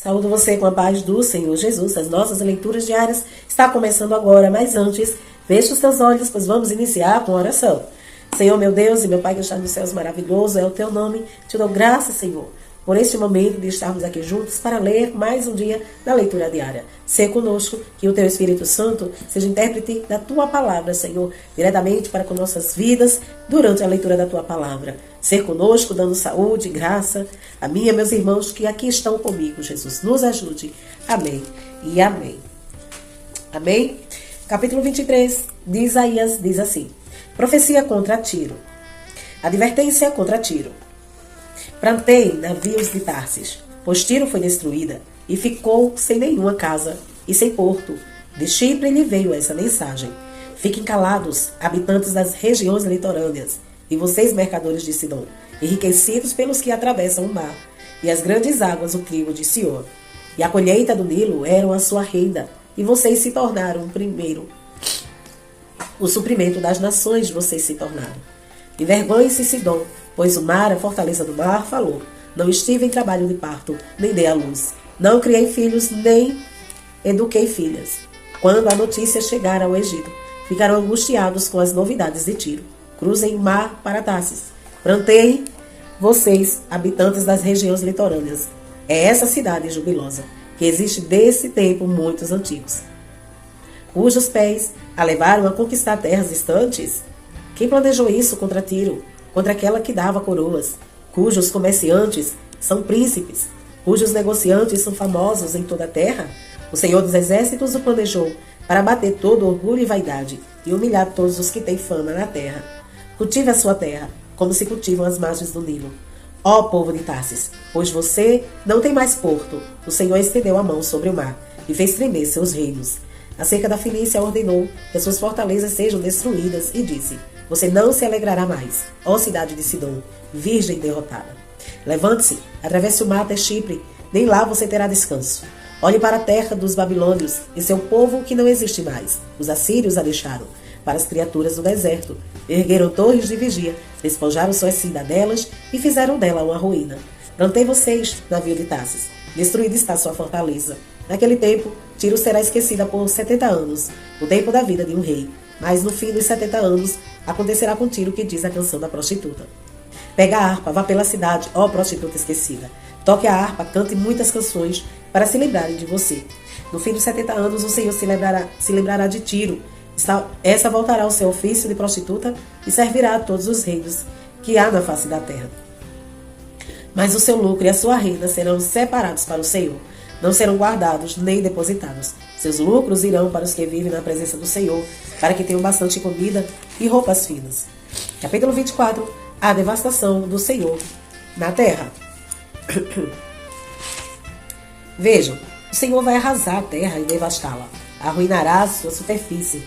Saúdo você com a paz do Senhor Jesus. As nossas leituras diárias está começando agora, mas antes, feche os teus olhos, pois vamos iniciar com a oração. Senhor, meu Deus e meu Pai que está nos céus, maravilhoso é o teu nome. Te dou graças, Senhor, por este momento de estarmos aqui juntos para ler mais um dia da leitura diária. Ser conosco, que o teu Espírito Santo seja intérprete da tua palavra, Senhor, diretamente para com nossas vidas durante a leitura da tua palavra. Ser conosco, dando saúde, graça a mim e a meus irmãos que aqui estão comigo. Jesus, nos ajude. Amém e amém. Amém? Capítulo 23 de Isaías diz assim: Profecia contra Tiro. Advertência contra Tiro. Plantei navios de Tarsis, pois Tiro foi destruída e ficou sem nenhuma casa e sem porto. De Chipre lhe veio essa mensagem: Fiquem calados, habitantes das regiões litorâneas, e vocês, mercadores de Sidom, enriquecidos pelos que atravessam o mar, e as grandes águas o trigo de Sior. E a colheita do Nilo eram a sua renda, e vocês se tornaram o suprimento das nações vocês se tornaram. Envergonhe-se, Sidom, pois o mar, a fortaleza do mar, falou: Não estive em trabalho de parto, nem dei à luz. Não criei filhos, nem eduquei filhas. Quando a notícia chegar ao Egito, ficarão angustiados com as novidades de Tiro. Cruzem o mar para Tarsis. Plantei vocês, habitantes das regiões litorâneas. É essa cidade jubilosa, que existe desse tempo muitos antigos, cujos pés a levaram a conquistar terras distantes. Quem planejou isso contra Tiro, contra aquela que dava coroas, cujos comerciantes são príncipes, cujos negociantes são famosos em toda a terra? O Senhor dos Exércitos o planejou para abater todo orgulho e vaidade e humilhar todos os que têm fama na terra. Cultive a sua terra, como se cultivam as margens do Nilo. Ó povo de Tarsis, pois você não tem mais porto. O Senhor estendeu a mão sobre o mar e fez tremer seus reinos. Acerca da Fenícia ordenou que as suas fortalezas sejam destruídas e disse: Você não se alegrará mais, ó cidade de Sidom, virgem derrotada. Levante-se, atravesse o mar até Chipre, nem lá você terá descanso. Olhe para a terra dos babilônios e seu povo que não existe mais. Os assírios a deixaram para as criaturas do deserto. Ergueram torres de vigia, despojaram suas cidadelas e fizeram dela uma ruína. Plantei vocês, navio de Tarsis. Destruída está sua fortaleza. Naquele tempo, Tiro será esquecida por 70 anos, o tempo da vida de um rei. Mas no fim dos 70 anos, acontecerá com Tiro o que diz a canção da prostituta. Pega a harpa, vá pela cidade, ó prostituta esquecida. Toque a harpa, cante muitas canções para se lembrarem de você. No fim dos 70 anos, o Senhor se lembrará de Tiro. Essa voltará ao seu ofício de prostituta e servirá a todos os reinos que há na face da terra. Mas o seu lucro e a sua renda serão separados para o Senhor. Não serão guardados nem depositados. Seus lucros irão para os que vivem na presença do Senhor, para que tenham bastante comida e roupas finas. Capítulo 24. A devastação do Senhor na terra. Vejam, o Senhor vai arrasar a terra e devastá-la. Arruinará a sua superfície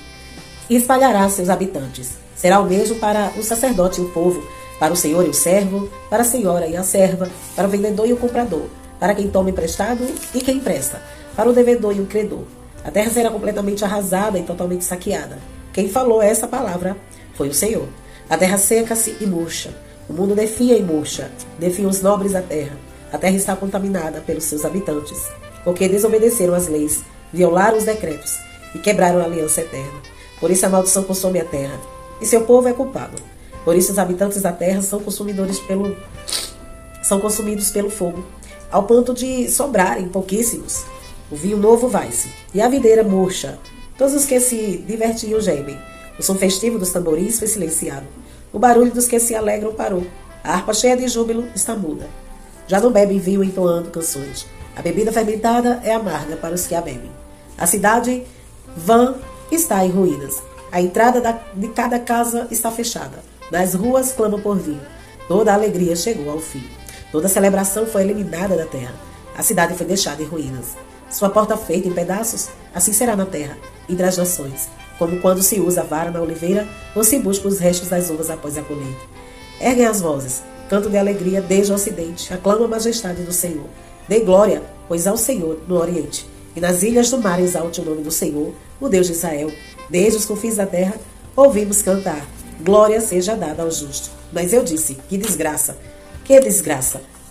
e espalhará seus habitantes. Será o mesmo para o sacerdote e o povo, para o senhor e o servo, para a senhora e a serva, para o vendedor e o comprador, para quem toma emprestado e quem empresta, para o devedor e o credor. A terra será completamente arrasada e totalmente saqueada. Quem falou essa palavra foi o Senhor. A terra seca-se e murcha. O mundo definha e murcha. Definham os nobres da terra. A terra está contaminada pelos seus habitantes, porque desobedeceram as leis, violaram os decretos e quebraram a aliança eterna. Por isso a maldição consome a terra, e seu povo é culpado. Por isso os habitantes da terra são consumidos pelo fogo, ao ponto de sobrarem pouquíssimos. O vinho novo vai-se, e a videira murcha. Todos os que se divertiam gemem. O som festivo dos tamborins foi silenciado. O barulho dos que se alegram parou. A harpa cheia de júbilo está muda. Já não bebem vinho entoando canções. A bebida fermentada é amarga para os que a bebem. A cidade vã está em ruínas. A entrada de cada casa está fechada. Nas ruas clamam por vinho. Toda a alegria chegou ao fim. Toda a celebração foi eliminada da terra. A cidade foi deixada em ruínas. Sua porta feita em pedaços, assim será na terra, entre as nações, como quando se usa a vara na oliveira ou se busca os restos das uvas após a colheita. Erguem as vozes, canto de alegria desde o ocidente, aclama a majestade do Senhor. Dê glória, pois ao Senhor no oriente, e nas ilhas do mar exalte o nome do Senhor, o Deus de Israel. Desde os confins da terra, ouvimos cantar, glória seja dada ao justo. Mas eu disse, que desgraça,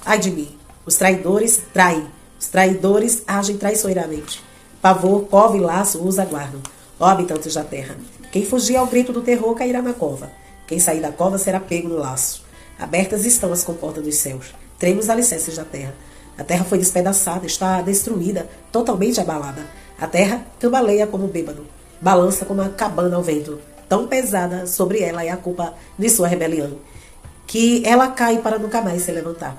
ai de mim, os traidores traem, Os traidores agem traiçoeiramente. Pavor, cova e laço os aguardam. Ó habitantes da terra, quem fugir ao grito do terror cairá na cova. Quem sair da cova será pego no laço. Abertas estão as comportas dos céus. Tremem os alicerces da terra. A terra foi despedaçada, está destruída, totalmente abalada. A terra cambaleia como bêbado, balança como uma cabana ao vento. Tão pesada sobre ela é a culpa de sua rebelião, que ela cai para nunca mais se levantar.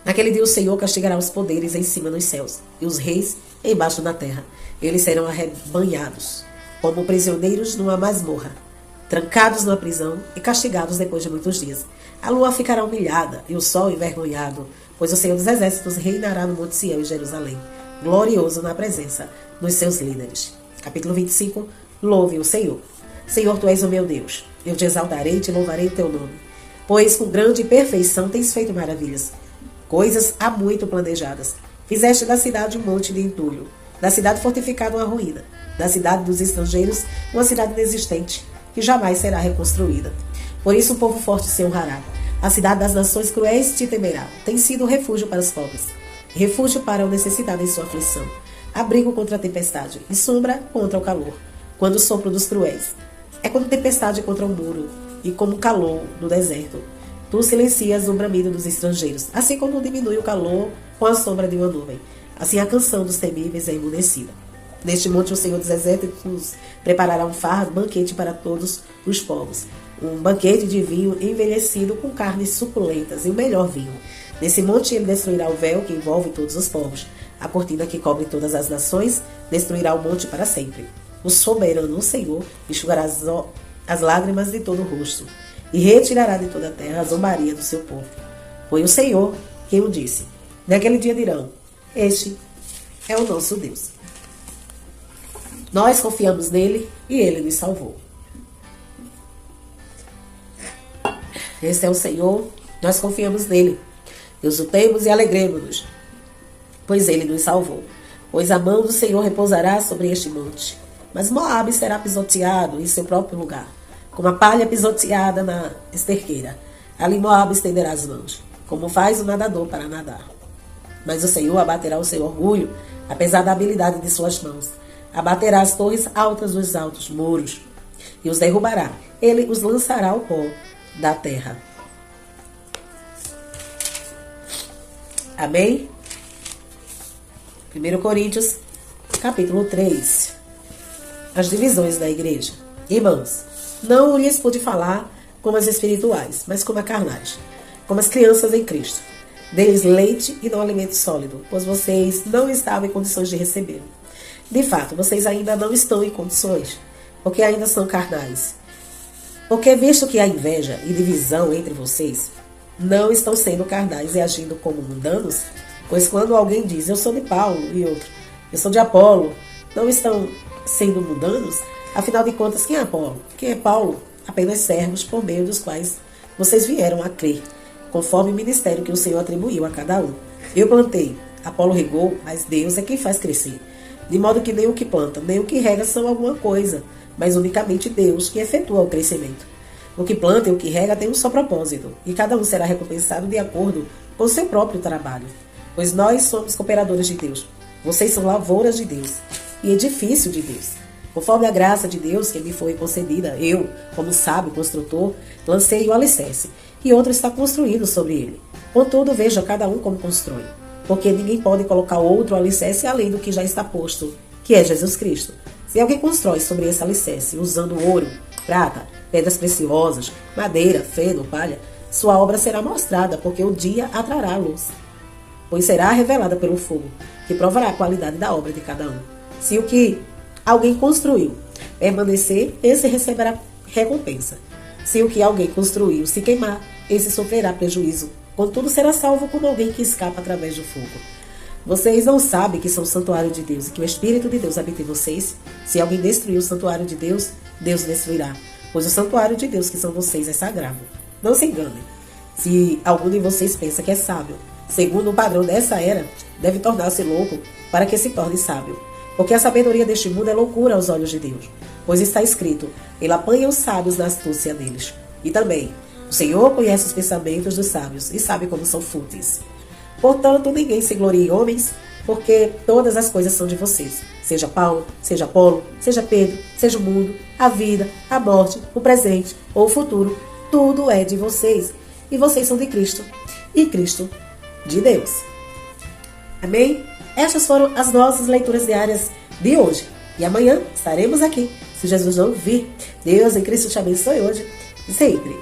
Naquele dia o Senhor castigará os poderes em cima nos céus e os reis embaixo na terra. Eles serão arrebanhados como prisioneiros numa masmorra, trancados numa prisão e castigados depois de muitos dias. A lua ficará humilhada e o sol envergonhado, pois o Senhor dos Exércitos reinará no Monte Sião em Jerusalém, glorioso na presença dos seus líderes. Capítulo 25. Louve o Senhor. Senhor, Tu és o meu Deus. Eu te exaltarei e te louvarei o Teu nome, pois com grande perfeição tens feito maravilhas, coisas há muito planejadas. Fizeste da cidade um monte de entulho, da cidade fortificada uma ruína, da cidade dos estrangeiros uma cidade inexistente, que jamais será reconstruída. Por isso o povo forte se honrará. A cidade das nações cruéis te temerá. Tem sido refúgio para os pobres, refúgio para o necessitado em sua aflição, abrigo contra a tempestade e sombra contra o calor, quando o sopro dos cruéis. É como tempestade contra o muro e como calor no deserto. Tu silencias o bramido dos estrangeiros, assim como diminui o calor com a sombra de uma nuvem. Assim a canção dos temíveis é emudecida. Neste monte o Senhor dos Exércitos preparará um fardo, banquete para todos os povos. Um banquete de vinho envelhecido com carnes suculentas e o melhor vinho. Nesse monte ele destruirá o véu que envolve todos os povos. A cortina que cobre todas as nações destruirá o monte para sempre. O soberano, o Senhor, enxugará as lágrimas de todo o rosto e retirará de toda a terra a zombaria do seu povo. Foi o Senhor quem o disse. Naquele dia dirão: Este é o nosso Deus. Nós confiamos nele e ele nos salvou. Este é o Senhor, nós confiamos nele. Exultemos e alegremos-nos, pois ele nos salvou. Pois a mão do Senhor repousará sobre este monte. Mas Moabe será pisoteado em seu próprio lugar, como a palha pisoteada na esterqueira. Ali Moabe estenderá as mãos, como faz o nadador para nadar. Mas o Senhor abaterá o seu orgulho, apesar da habilidade de suas mãos. Abaterá as torres altas dos altos muros e os derrubará. Ele os lançará ao pó da terra. Amém? 1 Coríntios, capítulo 3. As divisões da igreja. Irmãos, não lhes pude falar como as espirituais, mas como a carnais, como as crianças em Cristo. Deles leite e não alimento sólido, pois vocês não estavam em condições de receber. De fato, vocês ainda não estão em condições, porque ainda são carnais. Porque visto que há inveja e divisão entre vocês, não estão sendo carnais e agindo como mundanos, pois quando alguém diz, eu sou de Paulo, e outro, eu sou de Apolo, não estão sendo mundanos? Afinal de contas, quem é Apolo? Quem é Paulo? Apenas servos por meio dos quais vocês vieram a crer, conforme o ministério que o Senhor atribuiu a cada um. Eu plantei, Apolo regou, mas Deus é quem faz crescer. De modo que nem o que planta, nem o que rega são alguma coisa, mas unicamente Deus que efetua o crescimento. O que planta e o que rega tem um só propósito, e cada um será recompensado de acordo com o seu próprio trabalho. Pois nós somos cooperadores de Deus. Vocês são lavouras de Deus e edifício de Deus. Conforme a graça de Deus que me foi concedida, eu, como sábio construtor, lancei o alicerce, e outro está construindo sobre ele. Contudo, veja cada um como constrói, porque ninguém pode colocar outro alicerce além do que já está posto, que é Jesus Cristo. Se alguém constrói sobre esse alicerce, usando ouro, prata, pedras preciosas, madeira, feno, palha, sua obra será mostrada, porque o dia atrará a luz, pois será revelada pelo fogo, que provará a qualidade da obra de cada um. Se o que alguém construiu permanecer, esse receberá recompensa. Se o que alguém construiu se queimar, esse sofrerá prejuízo. Contudo, será salvo como alguém que escapa através do fogo. Vocês não sabem que são o santuário de Deus e que o Espírito de Deus habita em vocês? Se alguém destruir o santuário de Deus, Deus destruirá, pois o santuário de Deus que são vocês é sagrado. Não se enganem. Se algum de vocês pensa que é sábio, segundo o padrão dessa era, deve tornar-se louco para que se torne sábio. Porque a sabedoria deste mundo é loucura aos olhos de Deus. Pois está escrito, ele apanha os sábios na astúcia deles. E também, o Senhor conhece os pensamentos dos sábios e sabe como são fúteis. Portanto, ninguém se glorie em homens, porque todas as coisas são de vocês. Seja Paulo, seja Apolo, seja Pedro, seja o mundo, a vida, a morte, o presente ou o futuro, tudo é de vocês. E vocês são de Cristo, e Cristo de Deus. Amém? Estas foram as nossas leituras diárias de hoje. E amanhã estaremos aqui, se Jesus não vir. Deus em Cristo te abençoe hoje e sempre.